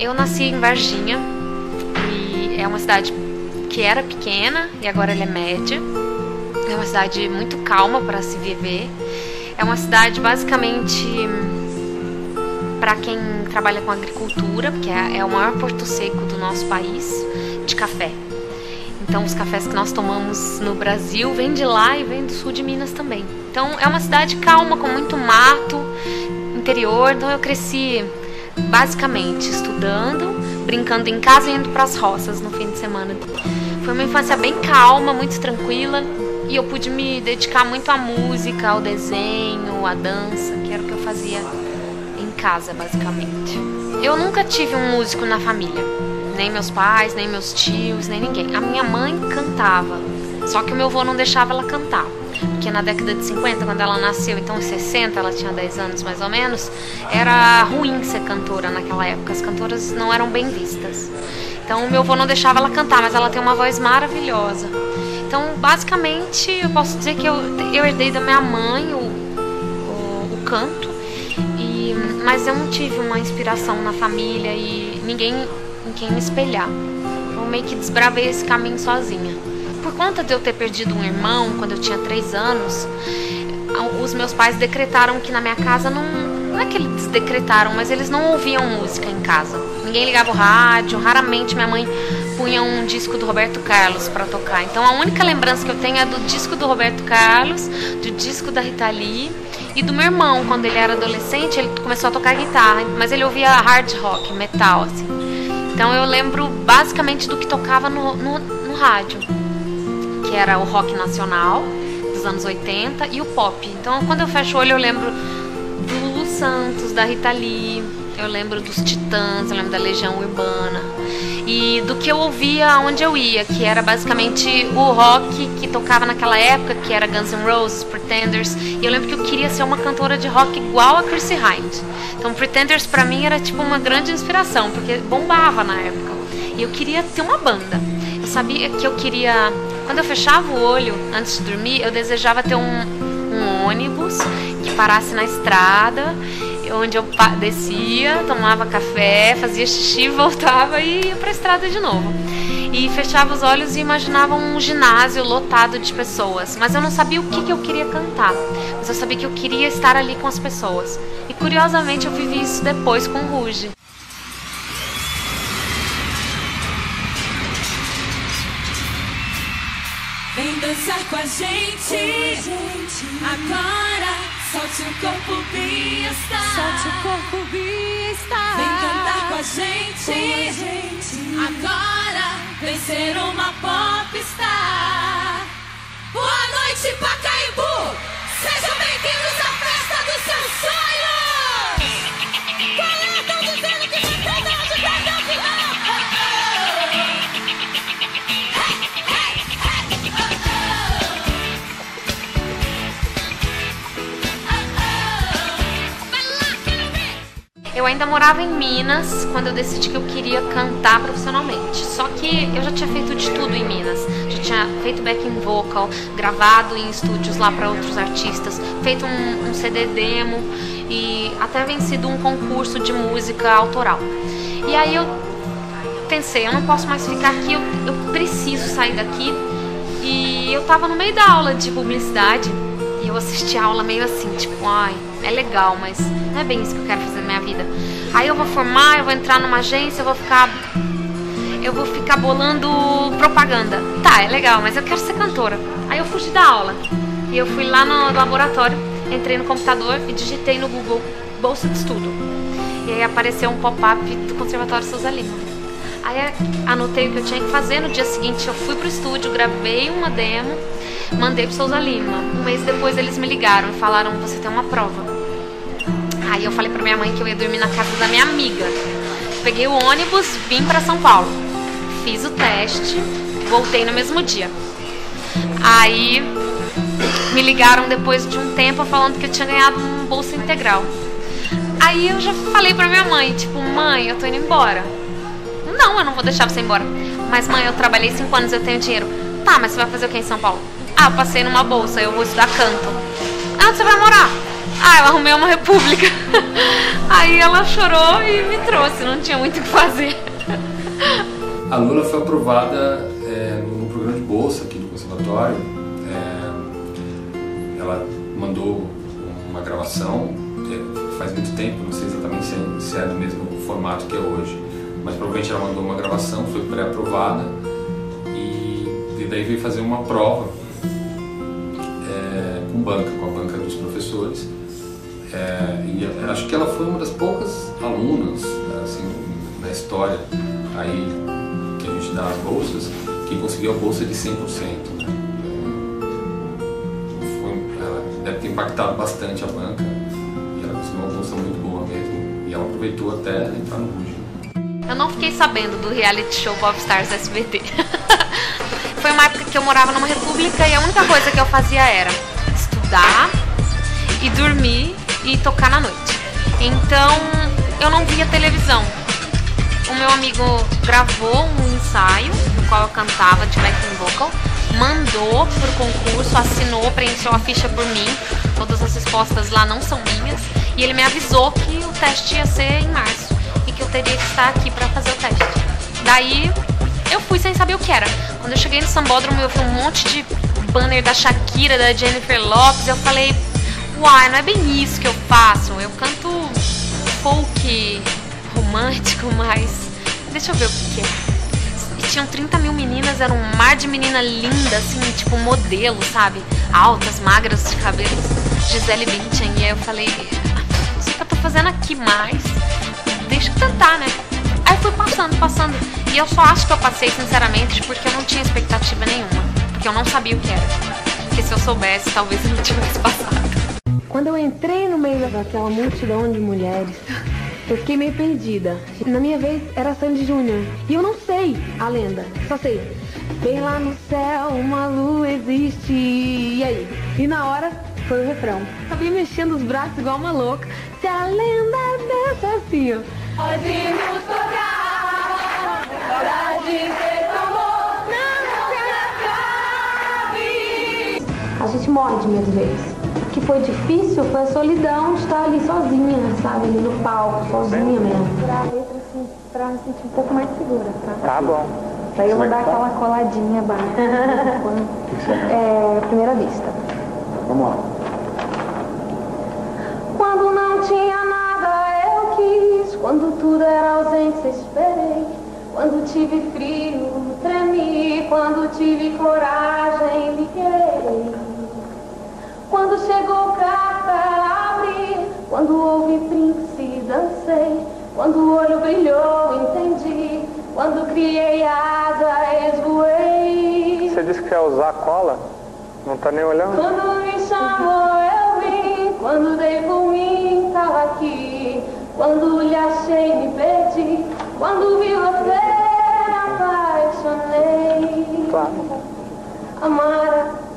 Eu nasci em Varginha, e é uma cidade que era pequena e agora ela é média. É uma cidade muito calma para se viver. É uma cidade basicamente para quem trabalha com agricultura, porque é o maior porto seco do nosso país de café. Então os cafés que nós tomamos no Brasil vêm de lá e vêm do sul de Minas também. Então é uma cidade calma, com muito mato, interior. Então eu cresci basicamente estudando, brincando em casa e indo para as roças no fim de semana. Foi uma infância bem calma, muito tranquila, e eu pude me dedicar muito à música, ao desenho, à dança, que era o que eu fazia em casa, basicamente. Eu nunca tive um músico na família, nem meus pais, nem meus tios, nem ninguém. A minha mãe cantava, só que o meu avô não deixava ela cantar, porque na década de 50, quando ela nasceu, então em 60, ela tinha 10 anos mais ou menos, era ruim ser cantora naquela época, as cantoras não eram bem vistas. Então o meu avô não deixava ela cantar, mas ela tem uma voz maravilhosa. Então basicamente eu posso dizer que eu herdei da minha mãe o canto, mas eu não tive uma inspiração na família e ninguém em quem me espelhar. Eu meio que desbravei esse caminho sozinha. Por conta de eu ter perdido um irmão quando eu tinha 3 anos, os meus pais decretaram que na minha casa não é que eles decretaram, mas eles não ouviam música em casa. Ninguém ligava o rádio, raramente minha mãe punha um disco do Roberto Carlos para tocar. Então a única lembrança que eu tenho é do disco do Roberto Carlos, do disco da Rita Lee e do meu irmão. Quando ele era adolescente, ele começou a tocar guitarra, mas ele ouvia hard rock, metal, assim. Então eu lembro basicamente do que tocava no rádio, que era o rock nacional dos anos 80 e o pop. Então quando eu fecho o olho eu lembro do Lulu Santos, da Rita Lee, eu lembro dos Titãs, eu lembro da Legião Urbana e do que eu ouvia onde eu ia, que era basicamente o rock que tocava naquela época, que era Guns N' Roses, Pretenders. E eu lembro que eu queria ser uma cantora de rock igual a Chrissie Hynde. Então Pretenders pra mim era tipo uma grande inspiração, porque bombava na época e eu queria ter uma banda. Eu sabia que eu queria, quando eu fechava o olho antes de dormir, eu desejava ter um ônibus que parasse na estrada, onde eu descia, tomava café, fazia xixi, voltava e ia pra estrada de novo. E fechava os olhos e imaginava um ginásio lotado de pessoas. Mas eu não sabia o que eu queria cantar, mas eu sabia que eu queria estar ali com as pessoas. E curiosamente eu vivi isso depois com o Ruge. Vem dançar com a gente, agora. Solte o corpo, Biesta. Solte o corpo, Biesta. Vem cantar com a gente, agora. Vem ser uma popstar. Boa noite, Pacaembu. Sejam bem-vindos à festa dos seus sonhos. Qual é? Estão dizendo que vocês não ajudam até o final. Eu ainda morava em Minas quando eu decidi que eu queria cantar profissionalmente. Só que eu já tinha feito de tudo em Minas. Já tinha feito backing vocal, gravado em estúdios lá para outros artistas, feito um CD demo e até vencido um concurso de música autoral. E aí eu pensei, eu não posso mais ficar aqui, eu preciso sair daqui. E eu tava no meio da aula de publicidade e eu assisti a aula meio assim, tipo, ai, é legal, mas não é bem isso que eu quero fazer na minha vida. Aí eu vou formar, eu vou entrar numa agência, eu vou ficar bolando propaganda. Tá, é legal, mas eu quero ser cantora. Aí eu fugi da aula e eu fui lá no laboratório, entrei no computador e digitei no Google bolsa de estudo. E aí apareceu um pop-up do Conservatório Souza Lima. Aí anotei o que eu tinha que fazer. No dia seguinte eu fui pro estúdio, gravei uma demo, mandei pro Souza Lima. Um mês depois eles me ligaram e falaram, você tem uma prova. Aí eu falei pra minha mãe que eu ia dormir na casa da minha amiga. Peguei o ônibus, vim pra São Paulo. Fiz o teste, voltei no mesmo dia. Aí me ligaram depois de um tempo falando que eu tinha ganhado uma bolsa integral. Aí eu já falei pra minha mãe, tipo, mãe, eu tô indo embora. Não, eu não vou deixar você ir embora. Mas mãe, eu trabalhei 5 anos, eu tenho dinheiro. Tá, mas você vai fazer o que em São Paulo? Ah, eu passei numa bolsa, eu vou estudar canto. Ah, onde você vai morar? Ah, eu arrumei uma república. Aí ela chorou e me trouxe, não tinha muito o que fazer. A Lula foi aprovada no programa de bolsa aqui do conservatório. Ela mandou uma gravação, faz muito tempo, não sei exatamente se é do mesmo formato que é hoje, mas provavelmente ela mandou uma gravação, foi pré-aprovada e daí veio fazer uma prova com a banca dos professores. E acho que ela foi uma das poucas alunas assim, na história aí que a gente dá as bolsas que conseguiu a bolsa de 100%. Né? Ela deve ter impactado bastante a banca e ela conseguiu uma bolsa muito boa mesmo e ela aproveitou até entrar no Ruge. Eu não fiquei sabendo do reality show Popstars SBT. Foi uma época que eu morava numa república e a única coisa que eu fazia era estudar e dormir e tocar na noite. Então eu não via televisão. O meu amigo gravou um ensaio no qual eu cantava de backing vocal, mandou pro concurso, assinou, preencheu a ficha por mim. Todas as respostas lá não são minhas. E ele me avisou que o teste ia ser em março e que eu teria que estar aqui pra fazer o teste. Daí eu fui sem saber o que era. Quando eu cheguei no Sambódromo eu vi um monte de banner da Shakira, da Jennifer Lopez. Eu falei, uai, não é bem isso que eu faço. Eu canto folk romântico, mas deixa eu ver o que é. E tinham 30 mil meninas, era um mar de menina linda, assim, tipo modelo, sabe? Altas, magras, de cabelos, Gisele Bündchen. E aí eu falei, não sei o que eu tô fazendo aqui, mas deixa eu tentar, né? Aí fui passando. E eu só acho que eu passei, sinceramente, porque eu não tinha expectativa nenhuma. Porque eu não sabia o que era. Porque se eu soubesse, talvez eu não tivesse passado. Quando eu entrei no meio daquela multidão de mulheres, eu fiquei meio perdida. Na minha vez era Sandy Júnior. E eu não sei a lenda, só sei. Bem lá no céu uma lua existe. E aí? E na hora foi o refrão. Acabei mexendo os braços igual uma louca. Se a lenda dessa assim, ó. Pode nos tocar, hora de ter amor, não A gente morre de medo deles. O que foi difícil foi a solidão de estar ali sozinha, sabe? Ali no palco, sozinha mesmo. Pra letra, assim, pra me sentir um pouco mais segura, tá? Tá bom. Daí eu vou dar aquela coladinha baixa. Primeira vista. Vamos lá. Quando não tinha nada, eu quis. Quando tudo era ausência, esperei. Quando tive frio, tremi. Quando tive coragem, liguei. Quando chegou carta, abri. Quando houve príncipe, dancei. Quando o olho brilhou, entendi. Quando criei asas, voei. Você disse que ia usar cola? Não tá nem olhando? Quando me chamou, eu vim. Quando dei por mim, tava aqui. Quando lhe achei, me perdi. Quando vi você, apaixonei. Claro. Amara.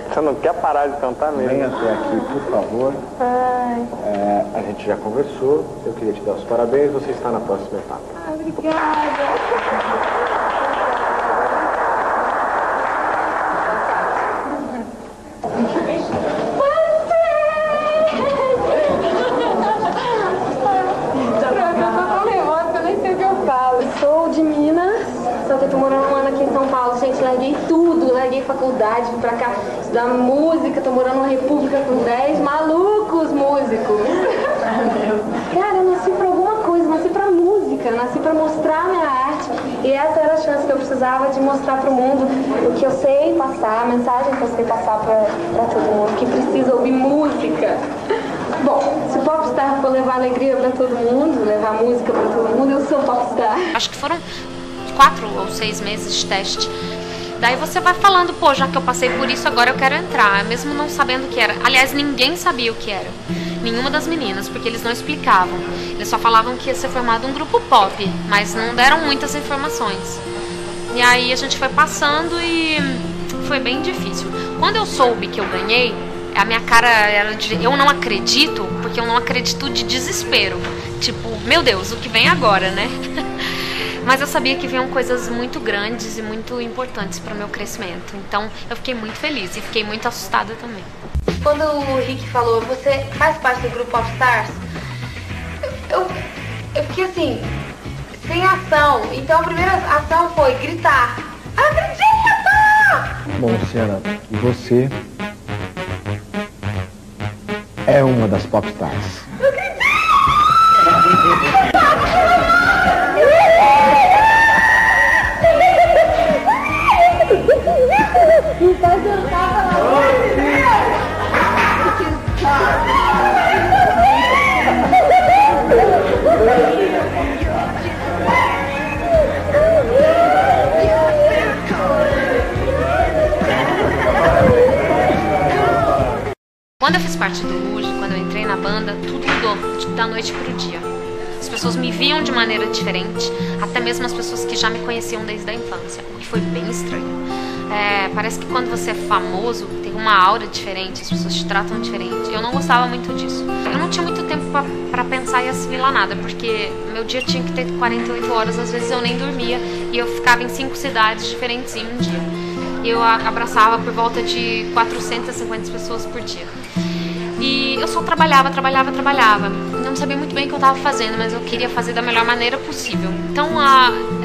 Você não quer parar de cantar mesmo? Venha até aqui, por favor. A gente já conversou. Eu queria te dar os parabéns. Você está na próxima etapa. Obrigada. Sou de Minas, só que eu tô morando um ano aqui em São Paulo, gente, larguei tudo, larguei faculdade, vim pra cá estudar música, tô morando numa república com 10 malucos músicos. Cara, eu nasci pra alguma coisa, nasci pra música, nasci pra mostrar a minha arte, e essa era a chance que eu precisava de mostrar pro mundo o que eu sei passar, a mensagem que eu sei passar pra todo mundo, que precisa ouvir música. Bom, se o Popstar for levar alegria pra todo mundo, levar música pra todo mundo, eu sou Popstar. Acho que foram 4 ou 6 meses de teste. Daí você vai falando, pô, já que eu passei por isso, agora eu quero entrar, mesmo não sabendo o que era. Aliás, ninguém sabia o que era. Nenhuma das meninas, porque eles não explicavam. Eles só falavam que ia ser formado um grupo pop, mas não deram muitas informações. E aí a gente foi passando e foi bem difícil. Quando eu soube que eu ganhei, a minha cara era de eu não acredito, porque eu não acredito de desespero. Tipo, meu Deus, o que vem agora, né? Mas eu sabia que vinham coisas muito grandes e muito importantes para o meu crescimento. Então eu fiquei muito feliz e fiquei muito assustada também. quando o Rick falou, você faz parte do grupo All Stars, eu fiquei assim, sem ação. Então a primeira ação foi gritar. Acredita! Bom, Luciana, você é uma das popstars. Não pode dançar, pelo amor de Deus! Quando eu fiz parte do Rouge, quando eu entrei na banda, tudo mudou da noite pro dia. As pessoas me viam de maneira diferente, até mesmo as pessoas que já me conheciam desde a infância, o que foi bem estranho. Parece que quando você é famoso, tem uma aura diferente, as pessoas te tratam diferente. Eu não gostava muito disso. Eu não tinha muito tempo pra pensar e assimilar nada, porque meu dia tinha que ter 48 horas, às vezes eu nem dormia, e eu ficava em 5 cidades diferentes em um dia. E eu abraçava por volta de 450 pessoas por dia. E eu só trabalhava. Não sabia muito bem o que eu estava fazendo, mas eu queria fazer da melhor maneira possível. Então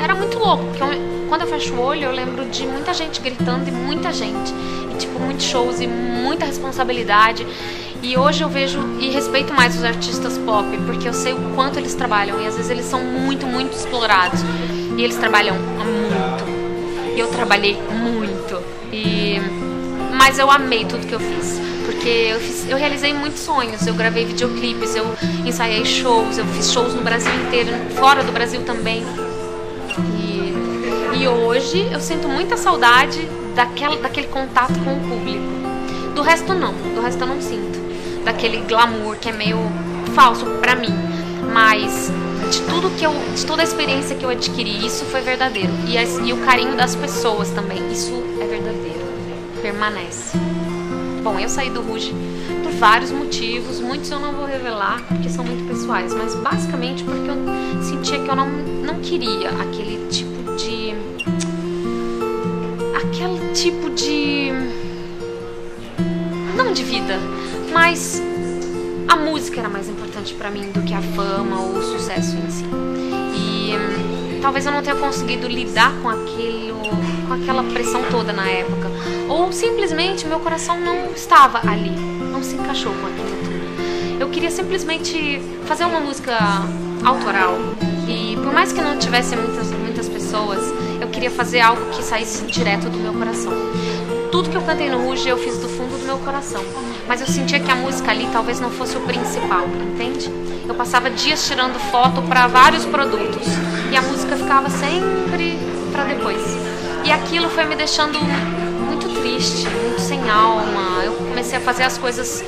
era muito louco, porque quando eu fecho o olho eu lembro de muita gente gritando e muita gente. E tipo, muitos shows e muita responsabilidade. E hoje eu vejo e respeito mais os artistas pop, porque eu sei o quanto eles trabalham. E às vezes eles são muito, muito explorados. E eles trabalham muito. E eu trabalhei muito. Mas eu amei tudo que eu fiz. Porque eu realizei muitos sonhos. Eu gravei videoclipes, eu ensaiei shows, eu fiz shows no Brasil inteiro, fora do Brasil também. E hoje eu sinto muita saudade daquele contato com o público. Do resto não, do resto eu não sinto. Daquele glamour que é meio falso pra mim. Mas de toda a experiência que eu adquiri, isso foi verdadeiro. E o carinho das pessoas também, isso é verdadeiro. Permanece. Bom, eu saí do Rouge por vários motivos, muitos eu não vou revelar porque são muito pessoais, mas basicamente porque eu sentia que eu não queria aquele tipo de não de vida, mas a música era mais importante pra mim do que a fama ou o sucesso em si. E talvez eu não tenha conseguido lidar com aquela pressão toda na época. Ou simplesmente meu coração não estava ali, não se encaixou com aquilo tudo. Eu queria simplesmente fazer uma música autoral. E por mais que não tivesse muitas pessoas, eu queria fazer algo que saísse direto do meu coração. Tudo que eu cantei no Rouge eu fiz do fundo do meu coração. Mas eu sentia que a música ali talvez não fosse o principal, entende? Eu passava dias tirando foto para vários produtos. E a música ficava sempre para depois. E aquilo foi me deixando muito triste, muito sem alma. Eu comecei a fazer as coisas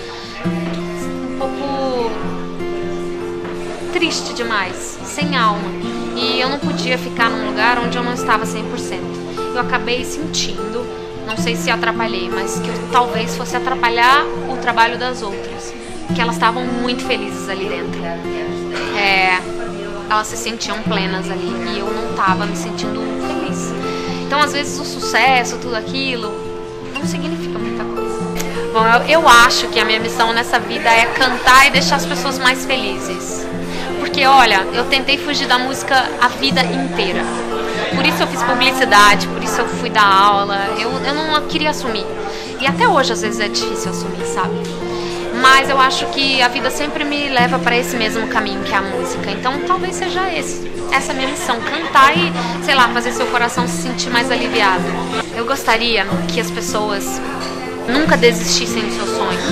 um pouco triste demais, sem alma. E eu não podia ficar num lugar onde eu não estava 100%. Eu acabei sentindo, não sei se atrapalhei, mas que eu talvez fosse atrapalhar o trabalho das outras. Que elas estavam muito felizes ali dentro. Elas se sentiam plenas ali e eu não estava me sentindo feliz. Então, às vezes, o sucesso, tudo aquilo, não significa muita coisa. Bom, eu acho que a minha missão nessa vida é cantar e deixar as pessoas mais felizes. Porque, olha, eu tentei fugir da música a vida inteira. Por isso eu fiz publicidade, por isso eu fui dar aula. Eu não queria assumir. E até hoje, às vezes, é difícil assumir, sabe? Mas eu acho que a vida sempre me leva para esse mesmo caminho que é a música. Então, talvez seja essa é a minha missão, cantar e, sei lá, fazer seu coração se sentir mais aliviado. Eu gostaria que as pessoas nunca desistissem dos seus sonhos.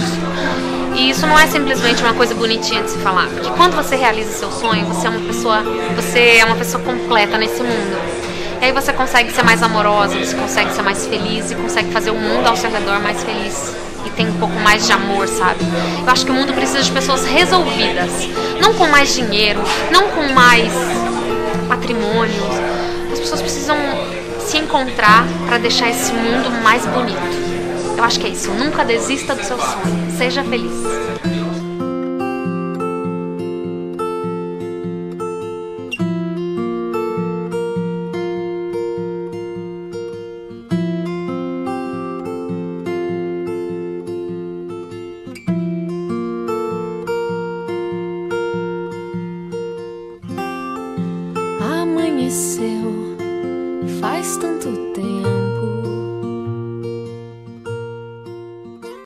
E isso não é simplesmente uma coisa bonitinha de se falar, porque quando você realiza seu sonho, você é uma pessoa completa nesse mundo. E aí você consegue ser mais amorosa, você consegue ser mais feliz e consegue fazer o mundo ao seu redor mais feliz. E tem um pouco mais de amor, sabe? Eu acho que o mundo precisa de pessoas resolvidas, não com mais dinheiro, não com mais patrimônio. As pessoas precisam se encontrar para deixar esse mundo mais bonito. Eu acho que é isso. Nunca desista do seu sonho. Seja feliz. conheceu faz tanto tempo.